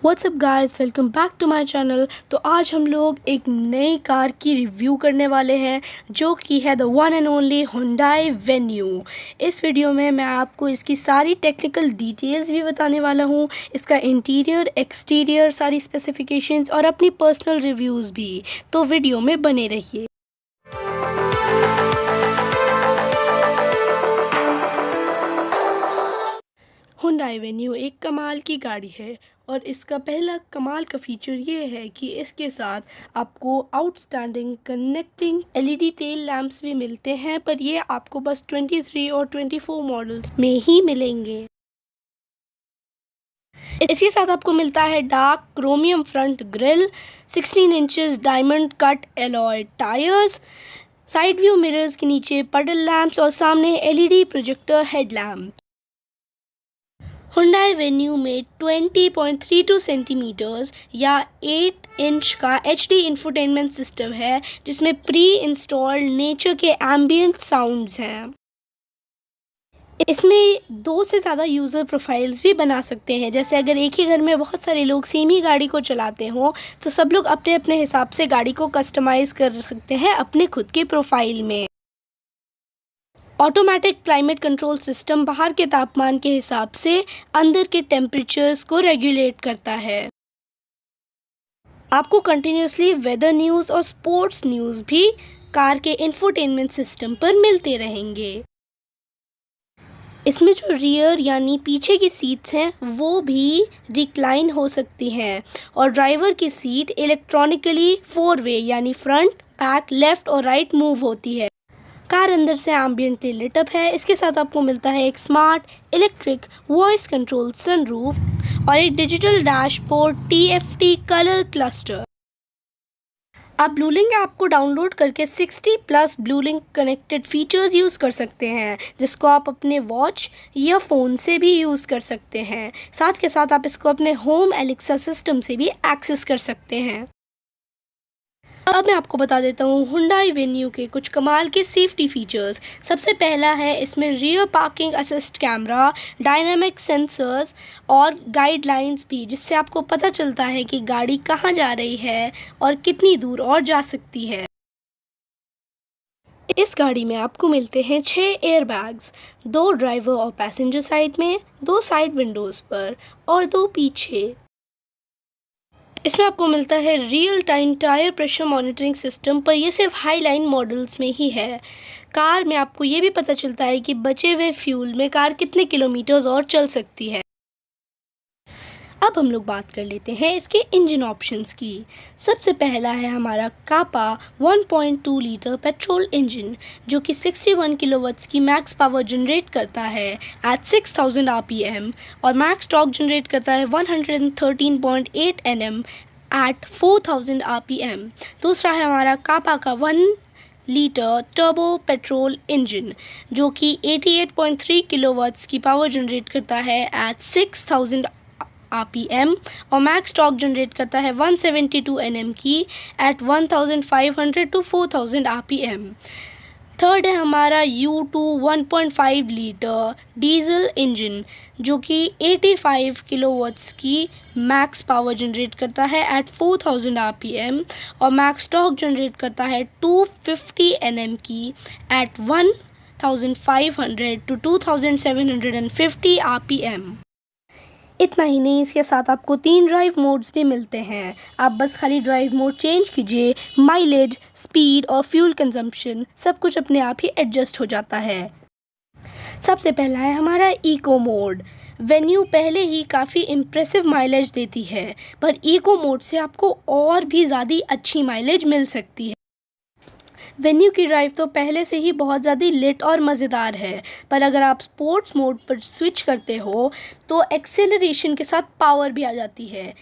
What's up guys, welcome back to my channel. तो आज हम लोग एक नई कार की रिव्यू करने वाले हैं जो कि है the one and only Hyundai Venue। इस वीडियो में मैं आपको इसकी सारी टेक्निकल डिटेल्स भी बताने वाला हूँ, इसका इंटीरियर एक्सटीरियर सारी स्पेसिफिकेशंस और अपनी पर्सनल रिव्यूज़ भी। तो वीडियो में बने रहिए। Hyundai Venue एक कमाल की गाड़ी है और इसका पहला कमाल का फीचर ये है कि इसके साथ आपको outstanding connecting LED tail lamps भी मिलते हैं, पर ये आपको बस 23 और 24 मॉडल्स में ही मिलेंगे। इसके साथ आपको मिलता है dark chromium front grille, 16 inches diamond cut alloy tyres, side view mirrors के नीचे पडल लैंप्स और सामने LED projector headlamp. Hyundai Venue में 20.32 सेंटीमीटर्स या 8 इंच का HD इंफोटेनमेंट सिस्टम है, जिसमें प्री इंस्टॉल्ड नेचर के एम्बियंट साउंड्स हैं। इसमें 2 से ज़्यादा यूज़र प्रोफाइल्स भी बना सकते हैं। जैसे अगर एक ही घर में बहुत सारे लोग सेम ही गाड़ी को चलाते हों तो सब लोग अपने अपने हिसाब से गाड़ी को कस्टमाइज़ कर सकते हैं अपने खुद के प्रोफाइल में। ऑटोमेटिक क्लाइमेट कंट्रोल सिस्टम बाहर के तापमान के हिसाब से अंदर के टेम्परेचर्स को रेगुलेट करता है। आपको कंटिन्यूसली वेदर न्यूज़ और स्पोर्ट्स न्यूज़ भी कार के इंफोटेनमेंट सिस्टम पर मिलते रहेंगे। इसमें जो रियर यानी पीछे की सीट्स हैं वो भी रिक्लाइन हो सकती हैं और ड्राइवर की सीट इलेक्ट्रॉनिकली 4 वे यानी फ्रंट, बैक, लेफ़्ट और राइट मूव होती है। कार अंदर से एम्बियंटली लिट अप है। इसके साथ आपको मिलता है एक smart electric voice control sunroof और एक digital dashboard TFT colour cluster. आप ब्लूलिंक ऐप को डाउनलोड करके 60+ ब्लूलिंक कनेक्टेड फीचर्स यूज़ कर सकते हैं, जिसको आप अपने वॉच या फ़ोन से भी यूज़ कर सकते हैं। साथ के साथ आप इसको अपने होम एलेक्सा सिस्टम से भी एक्सेस कर सकते हैं। अब मैं आपको बता देता हूँ Hyundai Venue के कुछ कमाल के सेफ्टी फीचर्स। सबसे पहला है इसमें rear parking assist camera, dynamic sensors और गाइडलाइंस भी, जिससे आपको पता चलता है कि गाड़ी कहाँ जा रही है और कितनी दूर और जा सकती है। इस गाड़ी में आपको मिलते हैं 6 एयरबैग्स, 2 ड्राइवर और पैसेंजर साइड में, 2 साइड विंडोज़ पर और 2 पीछे। इसमें आपको मिलता है real time tyre pressure monitoring system, पर ये सिर्फ हाई लाइन मॉडल्स में ही है। कार में आपको ये भी पता चलता है कि बचे हुए फ्यूल में कार कितने किलोमीटर्स और चल सकती है। अब हम लोग बात कर लेते हैं इसके इंजन ऑप्शंस की। सबसे पहला है हमारा कापा 1.2 लीटर पेट्रोल इंजन, जो कि 61 किलोवाट्स की मैक्स पावर जनरेट करता है एट 6000 RPM और मैक्स टॉर्क जनरेट करता है 113.8 Nm एट 4000 RPM। दूसरा है हमारा कापा का 1 लीटर टर्बो पेट्रोल इंजन, जो कि 88.3 किलोवाट्स की पावर जनरेट करता है एट 6000 RPM और मैक्स टॉर्क जनरेट करता है 172 Nm की एट 1500 to 4000 RPM। थर्ड है हमारा U2 1.5 लीटर डीजल इंजन, जो कि 85 किलोवाट्स की मैक्स पावर जनरेट करता है एट 4000 RPM और मैक्स टॉर्क जनरेट करता है 250 Nm की एट 1500 to 2750 RPM। इतना ही नहीं, इसके साथ आपको 3 ड्राइव मोड्स भी मिलते हैं। आप बस खाली ड्राइव मोड चेंज कीजिए, माइलेज, स्पीड और फ्यूल कंजम्पशन सब कुछ अपने आप ही एडजस्ट हो जाता है। सबसे पहला है हमारा इको मोड। वेन्यू पहले ही काफ़ी इम्प्रेसिव माइलेज देती है, पर इको मोड से आपको और भी ज़्यादा अच्छी माइलेज मिल सकती है। वेन्यू की ड्राइव तो पहले से ही बहुत ज़्यादा लिट और मज़ेदार है, पर अगर आप स्पोर्ट्स मोड पर स्विच करते हो तो एक्सेलरेशन के साथ पावर भी आ जाती है।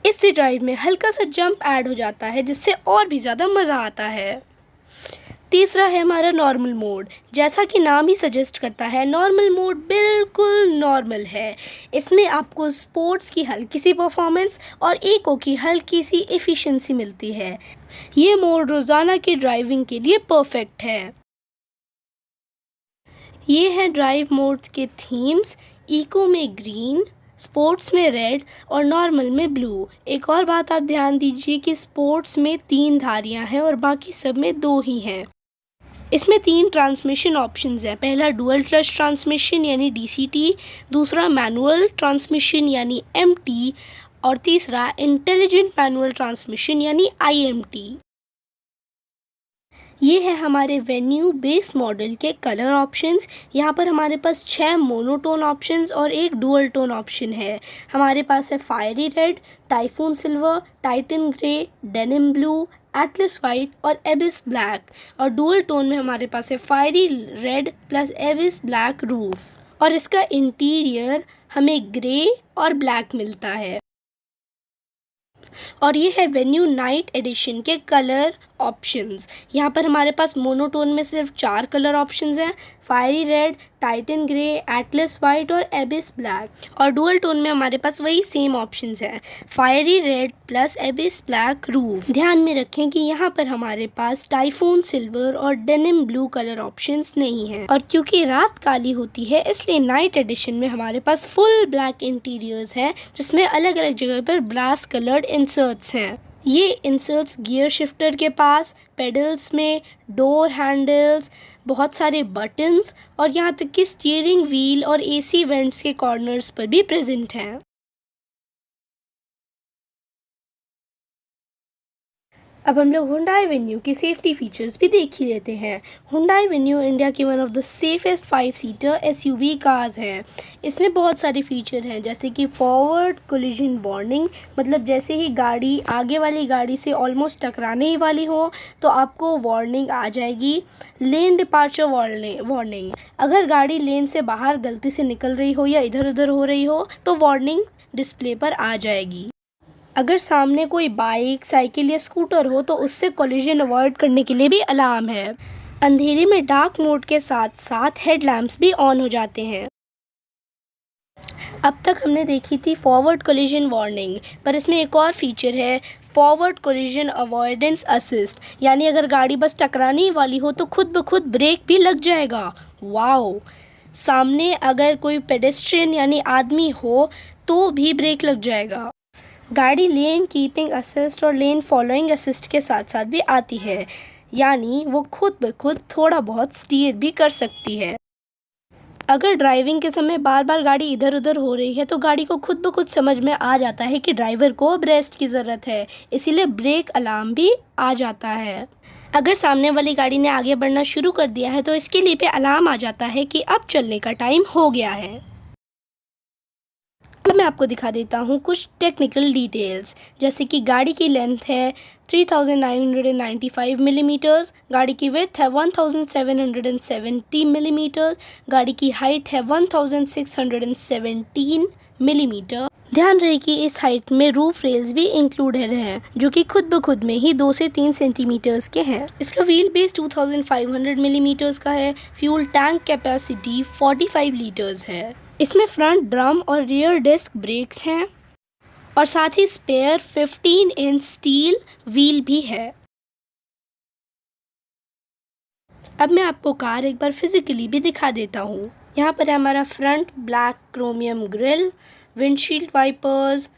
इससे ड्राइव में हल्का सा जंप ऐड हो जाता है, जिससे और भी ज़्यादा मज़ा आता है। तीसरा है हमारा नॉर्मल मोड। जैसा कि नाम ही सजेस्ट करता है, नॉर्मल मोड बिल्कुल नॉर्मल है। इसमें आपको स्पोर्ट्स की हल्की सी परफॉर्मेंस और इको की हल्की सी एफिशिएंसी मिलती है। ये मोड रोज़ाना की ड्राइविंग के लिए परफेक्ट है। ये हैं ड्राइव मोड्स के थीम्स। इको में ग्रीन, स्पोर्ट्स में रेड और नॉर्मल में ब्लू। एक और बात आप ध्यान दीजिए कि स्पोर्ट्स में 3 धारियां हैं और बाकी सब में 2 ही हैं। इसमें 3 ट्रांसमिशन ऑप्शंस हैं। पहला डुअल क्लच ट्रांसमिशन यानी DCT, दूसरा मैनुअल ट्रांसमिशन यानी MT और तीसरा इंटेलिजेंट मैनुअल ट्रांसमिशन यानी IMT। ये है हमारे वेन्यू बेस मॉडल के कलर ऑप्शंस। यहाँ पर हमारे पास 6 मोनोटोन ऑप्शंस और एक डुअल टोन ऑप्शन है। हमारे पास है fiery red, typhoon silver, Titan grey, denim blue, Atlas white और एबिस ब्लैक। और डुअल टोन में हमारे पास है fiery red plus एबिस black roof. और इसका इंटीरियर हमें ग्रे और ब्लैक मिलता है। और ये है वेन्यू नाइट एडिशन के कलर ऑप्शंस। यहाँ पर हमारे पास मोनोटोन में सिर्फ 4 कलर ऑप्शंस हैं, fiery red, Titan grey, Atlas white और एबिस ब्लैक। और डुअल टोन में हमारे पास वही सेम ऑप्शंस हैं, fiery red plus एबिस black roof. ध्यान में रखें कि यहाँ पर हमारे पास टाइफून सिल्वर और डेनिम ब्लू कलर ऑप्शंस नहीं हैं। और क्योंकि रात काली होती है इसलिए नाइट एडिशन में हमारे पास फुल ब्लैक इंटीरियर्स है जिसमें अलग अलग जगह पर ब्रास कलर्ड इंसर्ट्स हैं। ये इंसर्ट्स गियर शिफ्टर के पास, पेडल्स में, डोर हैंडल्स, बहुत सारे बटन्स और यहाँ तक कि स्टीयरिंग व्हील और AC वेंट्स के कॉर्नर्स पर भी प्रेजेंट हैं। अब हम लोग Hyundai Venue की सेफ्टी फीचर्स भी देख ही लेते हैं। Hyundai Venue इंडिया की one of the safest 5 seater SUV cars हैं। इसमें बहुत सारे फीचर हैं जैसे कि फॉरवर्ड कोलिजन वार्निंग, मतलब जैसे ही गाड़ी आगे वाली गाड़ी से ऑलमोस्ट टकराने ही वाली हो तो आपको वार्निंग आ जाएगी। लेन डिपार्चर वार्निंग, अगर गाड़ी लेन से बाहर गलती से निकल रही हो या इधर उधर हो रही हो तो वार्निंग डिस्प्ले पर आ जाएगी। अगर सामने कोई बाइक, साइकिल या स्कूटर हो तो उससे कोलिजन अवॉइड करने के लिए भी अलार्म है। अंधेरे में डार्क मोड के साथ साथ हेडलैम्प्स भी ऑन हो जाते हैं। अब तक हमने देखी थी फॉरवर्ड कोलिजन वार्निंग, पर इसमें एक और फीचर है, फॉरवर्ड कोलिजन अवॉइडेंस असिस्ट, यानी अगर गाड़ी बस टकराने वाली हो तो खुद ब खुद ब्रेक भी लग जाएगा। वाओ! सामने अगर कोई पेडेस्ट्रियन यानी आदमी हो तो भी ब्रेक लग जाएगा। गाड़ी लेन कीपिंग असिस्ट और लेन फॉलोइंग असिस्ट के साथ साथ भी आती है, यानी वो खुद ब खुद थोड़ा बहुत स्टीयर भी कर सकती है। अगर ड्राइविंग के समय बार बार गाड़ी इधर उधर हो रही है तो गाड़ी को खुद ब खुद समझ में आ जाता है कि ड्राइवर को अब रेस्ट की ज़रूरत है, इसीलिए ब्रेक अलार्म भी आ जाता है। अगर सामने वाली गाड़ी ने आगे बढ़ना शुरू कर दिया है तो इसके लिए पे अलार्म आ जाता है कि अब चलने का टाइम हो गया है। अब मैं आपको दिखा देता हूँ कुछ टेक्निकल डिटेल्स, जैसे कि गाड़ी की लेंथ है 3995 मिलीमीटर्स, गाड़ी की विड्थ है 1770 मिलीमीटर, गाड़ी की हाइट है 1617 मिलीमीटर। ध्यान रहे कि इस हाइट में रूफ रेल्स भी इंक्लूडेड हैं जो कि खुद ब खुद में ही 2 से 3 सेंटीमीटर्स के हैं। इसका व्हील बेस 2500 मिलीमीटर्स का है। फ्यूल टैंक कैपेसिटी 45 लीटर्स है। इसमें फ्रंट ड्रम और रियर डिस्क ब्रेक्स हैं और साथ ही स्पेयर 15 इंच स्टील व्हील भी है। अब मैं आपको कार एक बार फिजिकली भी दिखा देता हूँ। यहाँ पर है हमारा front black chromium grille, windshield wipers,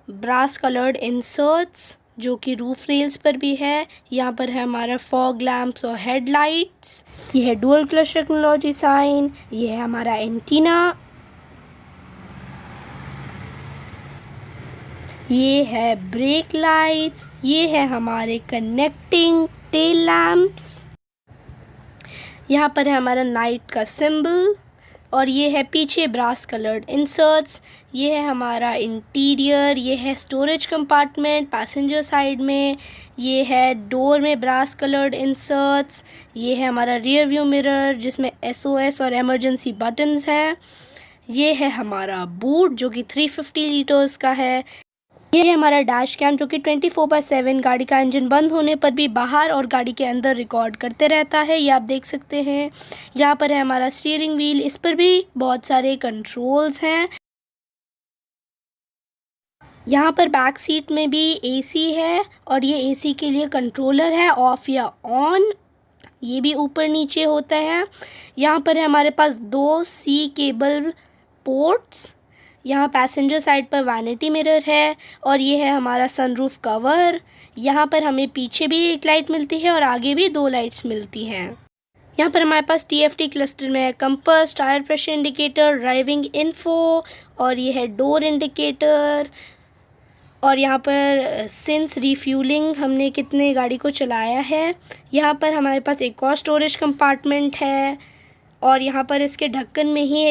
brass coloured inserts जो कि रूफ रेल्स पर भी है। यहाँ पर है हमारा फॉग लैम्प्स और हेडलाइट्स। ये है डुअल क्लच टेक्नोलॉजी साइन। ये है हमारा एंटीना। ये है ब्रेक लाइट्स। ये है हमारे कनेक्टिंग टेल लैम्प्स। यहाँ पर है हमारा नाइट का सिंबल और ये है पीछे ब्रास कलर्ड इंसर्ट्स। ये है हमारा इंटीरियर। ये है स्टोरेज कंपार्टमेंट पैसेंजर साइड में। ये है डोर में ब्रास कलर्ड इंसर्ट्स। ये है हमारा रियर व्यू मिरर जिसमें SOS और इमरजेंसी बटन्स हैं। ये है हमारा बूट जो कि 350 लीटर्स का है। ये है हमारा डैश कैम जो कि 24/7 गाड़ी का इंजन बंद होने पर भी बाहर और गाड़ी के अंदर रिकॉर्ड करते रहता है, ये आप देख सकते हैं। यहाँ पर है हमारा स्टीयरिंग व्हील, इस पर भी बहुत सारे कंट्रोल्स हैं। यहाँ पर बैक सीट में भी AC है और ये AC के लिए कंट्रोलर है ऑफ या ऑन, ये भी ऊपर नीचे होता है। यहाँ पर है हमारे पास 2 C केबल पोर्ट्स। यहाँ पैसेंजर साइड पर वैनिटी मिरर है और ये है हमारा सनरूफ कवर। यहाँ पर हमें पीछे भी एक लाइट मिलती है और आगे भी 2 लाइट्स मिलती हैं। यहाँ पर हमारे पास TFT क्लस्टर में है compass, tyre pressure indicator, driving info और ये है डोर इंडिकेटर। और यहाँ पर सिंस रिफ्यूलिंग हमने कितने गाड़ी को चलाया है। यहाँ पर हमारे पास एक और स्टोरेज कंपार्टमेंट है और यहाँ पर इसके ढक्कन में ही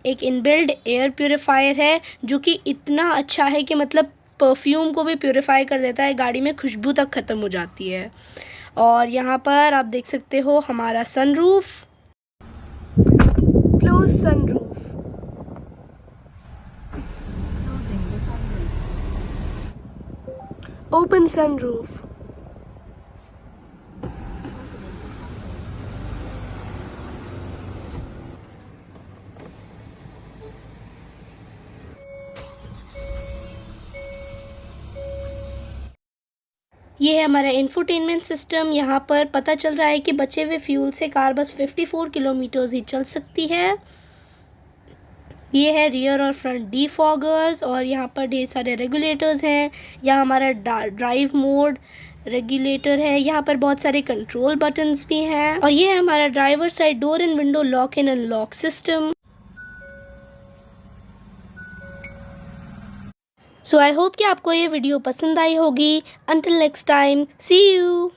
एक इनबिल्ड एयर प्योरीफायर है जो कि इतना अच्छा है कि मतलब परफ्यूम को भी प्योरीफाई कर देता है, गाड़ी में खुशबू तक ख़त्म हो जाती है। और यहाँ पर आप देख सकते हो हमारा sunroof. Close sunroof. Open sunroof. ये है हमारा इंफोटेनमेंट सिस्टम। यहाँ पर पता चल रहा है कि बचे हुए फ्यूल से कार बस 54 किलोमीटर्स ही चल सकती है। ये है रियर और फ्रंट डिफॉगर्स और यहाँ पर ढेर सारे रेगुलेटर्स हैं। यहाँ हमारा ड्राइव मोड रेगुलेटर है। यहाँ पर बहुत सारे कंट्रोल बटन्स भी हैं और ये है हमारा driver side door and window lock and unlock system. So I hope कि आपको ये वीडियो पसंद आई होगी। Until next time, see you.